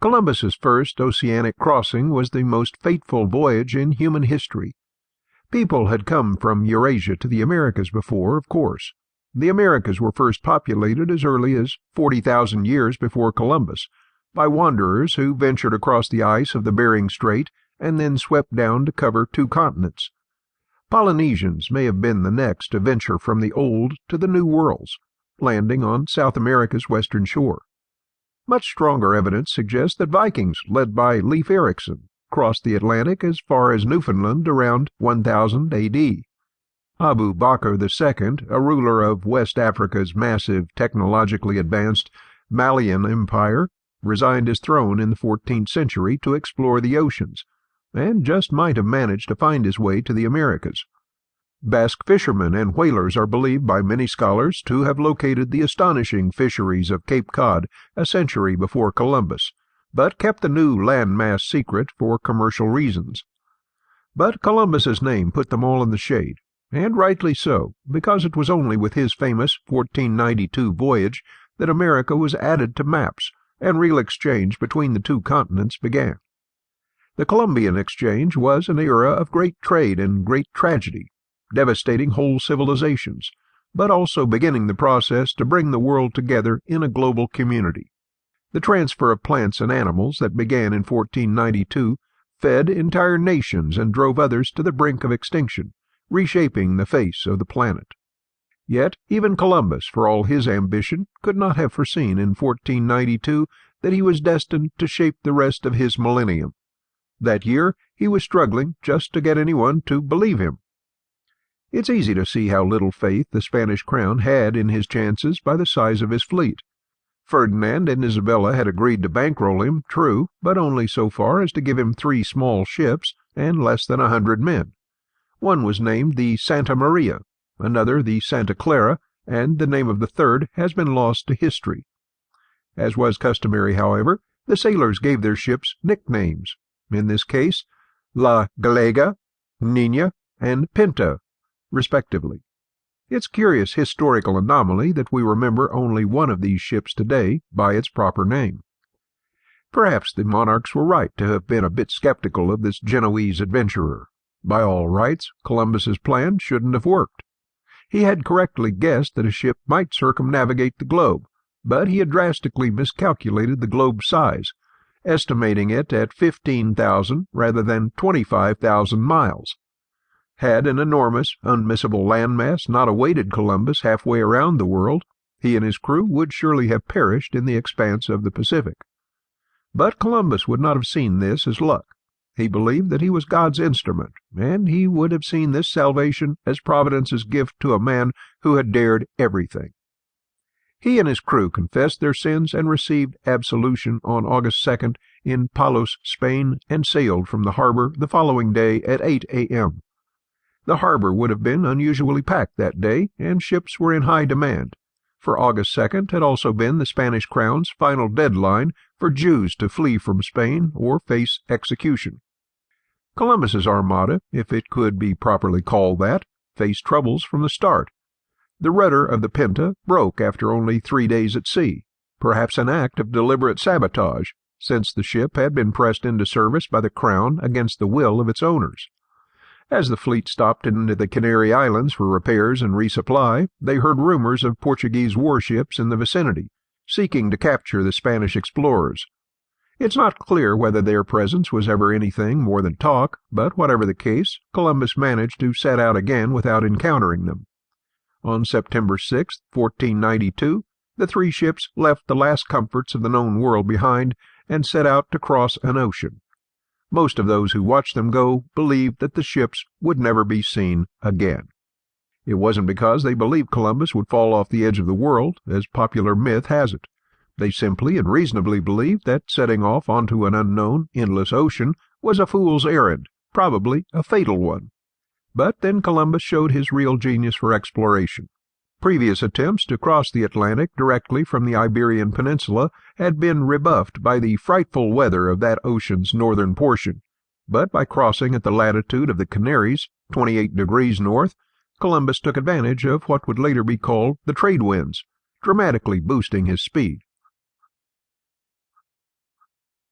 Columbus's first oceanic crossing was the most fateful voyage in human history. People had come from Eurasia to the Americas before, of course. The Americas were first populated as early as 40,000 years before Columbus, by wanderers who ventured across the ice of the Bering Strait and then swept down to cover 2 continents. Polynesians may have been the next to venture from the Old to the New Worlds, landing on South America's western shore. Much stronger evidence suggests that Vikings, led by Leif Erikson, crossed the Atlantic as far as Newfoundland around 1000 A.D. Abu Bakr II, a ruler of West Africa's massive, technologically advanced Malian Empire, resigned his throne in the 14th century to explore the oceans, and just might have managed to find his way to the Americas. Basque fishermen and whalers are believed by many scholars to have located the astonishing fisheries of Cape Cod a century before Columbus, but kept the new landmass secret for commercial reasons. But Columbus's name put them all in the shade, and rightly so, because it was only with his famous 1492 voyage that America was added to maps, and real exchange between the 2 continents began. The Columbian Exchange was an era of great trade and great tragedy, devastating whole civilizations, but also beginning the process to bring the world together in a global community. The transfer of plants and animals that began in 1492 fed entire nations and drove others to the brink of extinction, reshaping the face of the planet. Yet even Columbus, for all his ambition, could not have foreseen in 1492 that he was destined to shape the rest of his millennium. That year he was struggling just to get anyone to believe him. It's easy to see how little faith the Spanish crown had in his chances by the size of his fleet. Ferdinand and Isabella had agreed to bankroll him, true, but only so far as to give him 3 small ships and less than 100 men. One was named the Santa Maria, another the Santa Clara, and the name of the third has been lost to history. As was customary, however, the sailors gave their ships nicknames, in this case, La Gallega, Nina, and Pinta, respectively. It's curious historical anomaly that we remember only one of these ships today by its proper name. Perhaps the monarchs were right to have been a bit skeptical of this Genoese adventurer. By all rights, Columbus's plan shouldn't have worked. He had correctly guessed that a ship might circumnavigate the globe, but he had drastically miscalculated the globe's size, estimating it at 15,000 rather than 25,000 miles. Had an enormous, unmissable landmass not awaited Columbus halfway around the world, he and his crew would surely have perished in the expanse of the Pacific. But Columbus would not have seen this as luck. He believed that he was God's instrument, and he would have seen this salvation as Providence's gift to a man who had dared everything. He and his crew confessed their sins and received absolution on August 2nd in Palos, Spain, and sailed from the harbor the following day at 8 a.m. The harbor would have been unusually packed that day, and ships were in high demand, for August 2nd had also been the Spanish crown's final deadline for Jews to flee from Spain or face execution. Columbus's armada, if it could be properly called that, faced troubles from the start. The rudder of the Pinta broke after only 3 days at sea, perhaps an act of deliberate sabotage, since the ship had been pressed into service by the Crown against the will of its owners. As the fleet stopped into the Canary Islands for repairs and resupply, they heard rumors of Portuguese warships in the vicinity, seeking to capture the Spanish explorers. It's not clear whether their presence was ever anything more than talk, but whatever the case, Columbus managed to set out again without encountering them. On September 6, 1492, the 3 ships left the last comforts of the known world behind and set out to cross an ocean. Most of those who watched them go believed that the ships would never be seen again. It wasn't because they believed Columbus would fall off the edge of the world, as popular myth has it. They simply and reasonably believed that setting off onto an unknown, endless ocean was a fool's errand, probably a fatal one. But then Columbus showed his real genius for exploration. Previous attempts to cross the Atlantic directly from the Iberian Peninsula had been rebuffed by the frightful weather of that ocean's northern portion, but by crossing at the latitude of the Canaries, 28 degrees north, Columbus took advantage of what would later be called the trade winds, dramatically boosting his speed.